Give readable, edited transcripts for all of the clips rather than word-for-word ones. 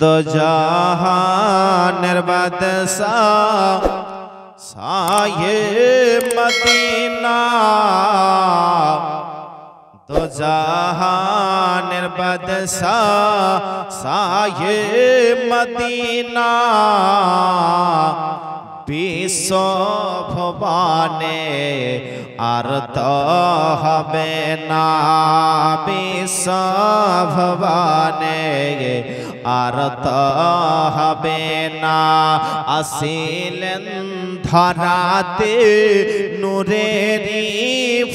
दो जहानेर बादशाह साये मदीना दो जहानेर बादशाह साये मदीना विश्व भुवने আর তো হবে না বিশ্ব ভুবনে আর তো হবে না আসিলেন ধরাতে নূরেরি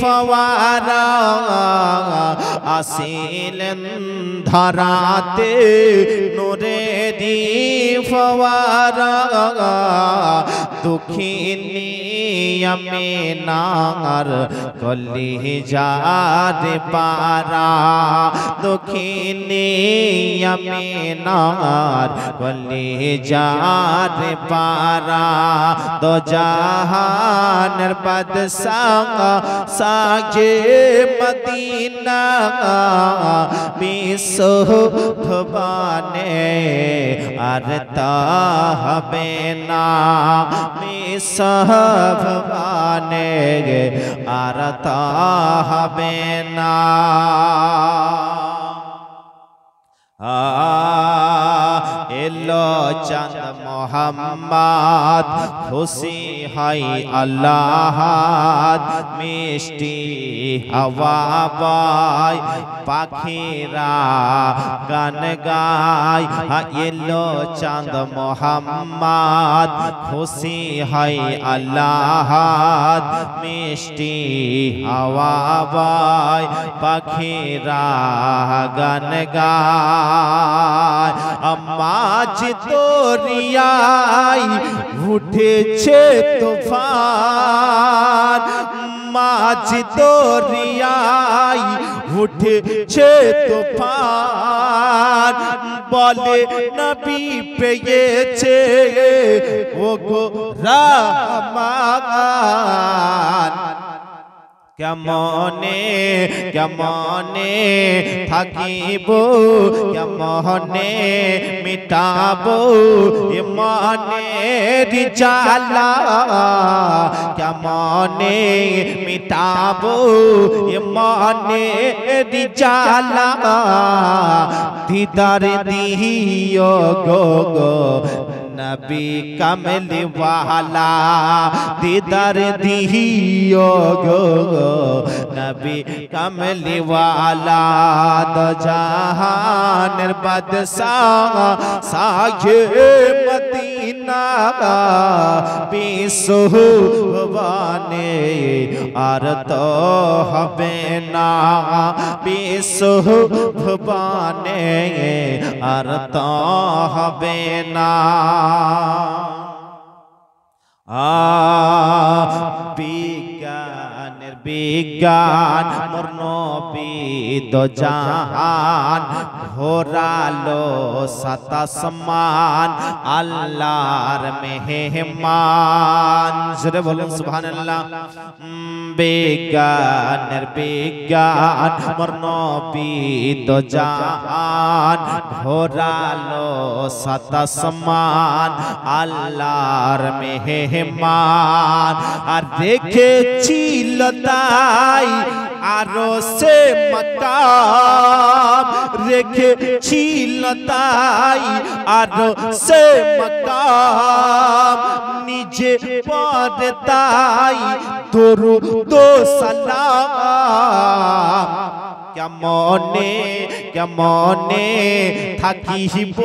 ফওয়ারা আসিলেন ধরাতে নূরেরি ফওয়ারা দুঃখিনী আমিনার কলিজার পারা দুঃখিনী আমিনার কলিজার পারা দো জাহানের বাদশাহ সাজে মদিনা বিশ্ব ভুবনে আর তা হবে না বিশ্ব ভুবনে আর তা হবে না এলো চাঁদ মোহাম্মদ খুশি হয় আল্লাহ মিষ্টি হাওয়া বয় পাখিরা গান গায় এলো চাঁদ মোহাম্মদ খুশি হয় আল্লাহ মিষ্টি হাওয়া বয় পাখিরা গান গায় মাঝ দরিয়ায় উঠেছে তুফান মাঝ দরিয়ায় উঠেছে তুফান বলে নবী পেয়েছে ওগো রহমান কেমনে কেমনে থাকিব কেমনে মিটাবো ইমানের জ্বালা কেমনে মিটাবো ইমানের জ্বালা দিদার দিও গো গো নবী কমলি ওয়ালা দিদার দিও গো নবী কমলি ওয়ালা দো জাহানের বাদশাহ সায়ে মদিনা বিশ্ব ভুবনে আর তো হবে না বিশ্ব ভুবনে আর তো হবে না বিজ্ঞানের বিজ্ঞান মোর নবী দো জাহান ঘোরালো সাত আসমান আল্লাহর মেহমান জোরে বলুন সুবহানাল্লাহ বিজ্ঞানের বিজ্ঞান মোর নবী দো জাহান ঘোরালো সাত আসমান আল্লাহর মেহমান আর দেখেছিল তাই আরো সে মকাম রেখেছিল তাই আরো সে মকাম নিজে পদ তাই দরুদ ও সালাম কেমনে কেমনে থাকিব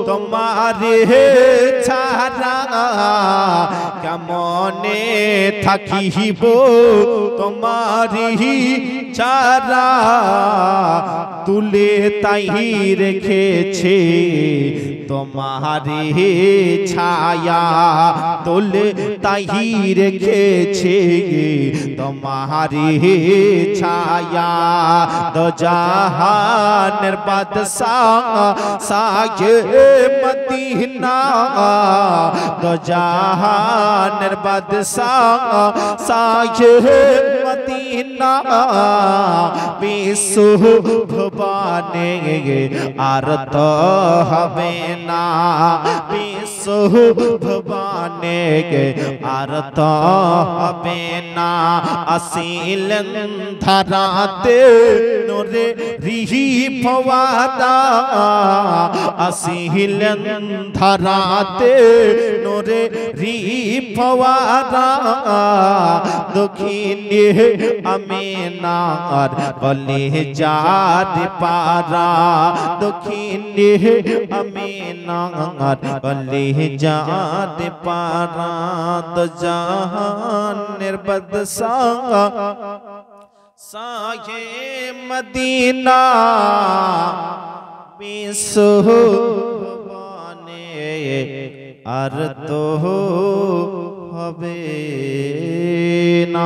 তোমারে ছাড়া কেমনে থাকিব তোমারি ছাড়া তুলে তাই রেখেছে তোমারি ছায়া তুলে তাই রেখেছে তোমারি ছায়া দো জাহানের বাদশাহ সায়ে মদিনা দো জাহানের বাদশাহ সায়ে মদিনা মদিনা বিশু ভুবনে আর তো হবে না বিশু ভুবনে আর তো হবে না আসিলেন ধরাতে নোরে রিহি ফওয়ারা আসিলেন ধরাতে নোরে রিহি ফওয়ারা দক্ষিণে আমিনার কলিজার পারা দক্ষিণে আমিনার কলিজার পারা তো জাহানের বাদশাহ সায়ে মদিনা বিশু ভুবনে আর তো হবে না।